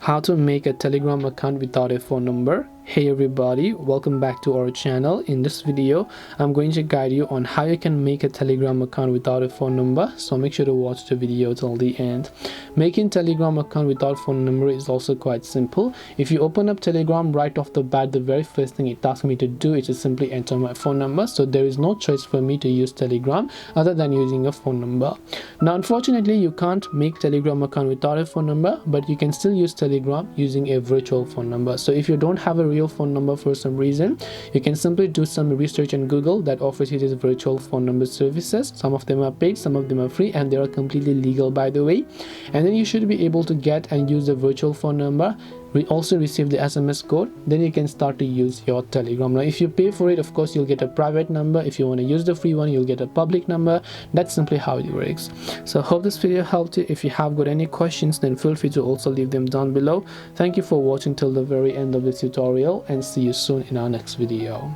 How to make a Telegram account without a phone number. Hey everybody, welcome back to our channel. In this video I'm going to guide you on how you can make a Telegram account without a phone number, so make sure to watch the video till the end. Making Telegram account without phone number is also quite simple. If you open up Telegram, right off the bat, the very first thing it asks me to do is to simply enter my phone number. So there is no choice for me to use Telegram other than using a phone number. Now unfortunately you can't make Telegram account without a phone number, but you can still use Telegram using a virtual phone number. So if you don't have a real phone number for some reason, you can simply do some research on Google that offers you these virtual phone number services. Some of them are paid, some of them are free, and they are completely legal, by the way. And then you should be able to get and use the virtual phone number. We also receive the SMS code, then you can start to use your Telegram. Now if you pay for it, of course you'll get a private number. If you want to use the free one, you'll get a public number. That's simply how it works. So I hope this video helped you. If you have got any questions, then feel free to also leave them down below. Thank you for watching till the very end of this tutorial, and see you soon in our next video.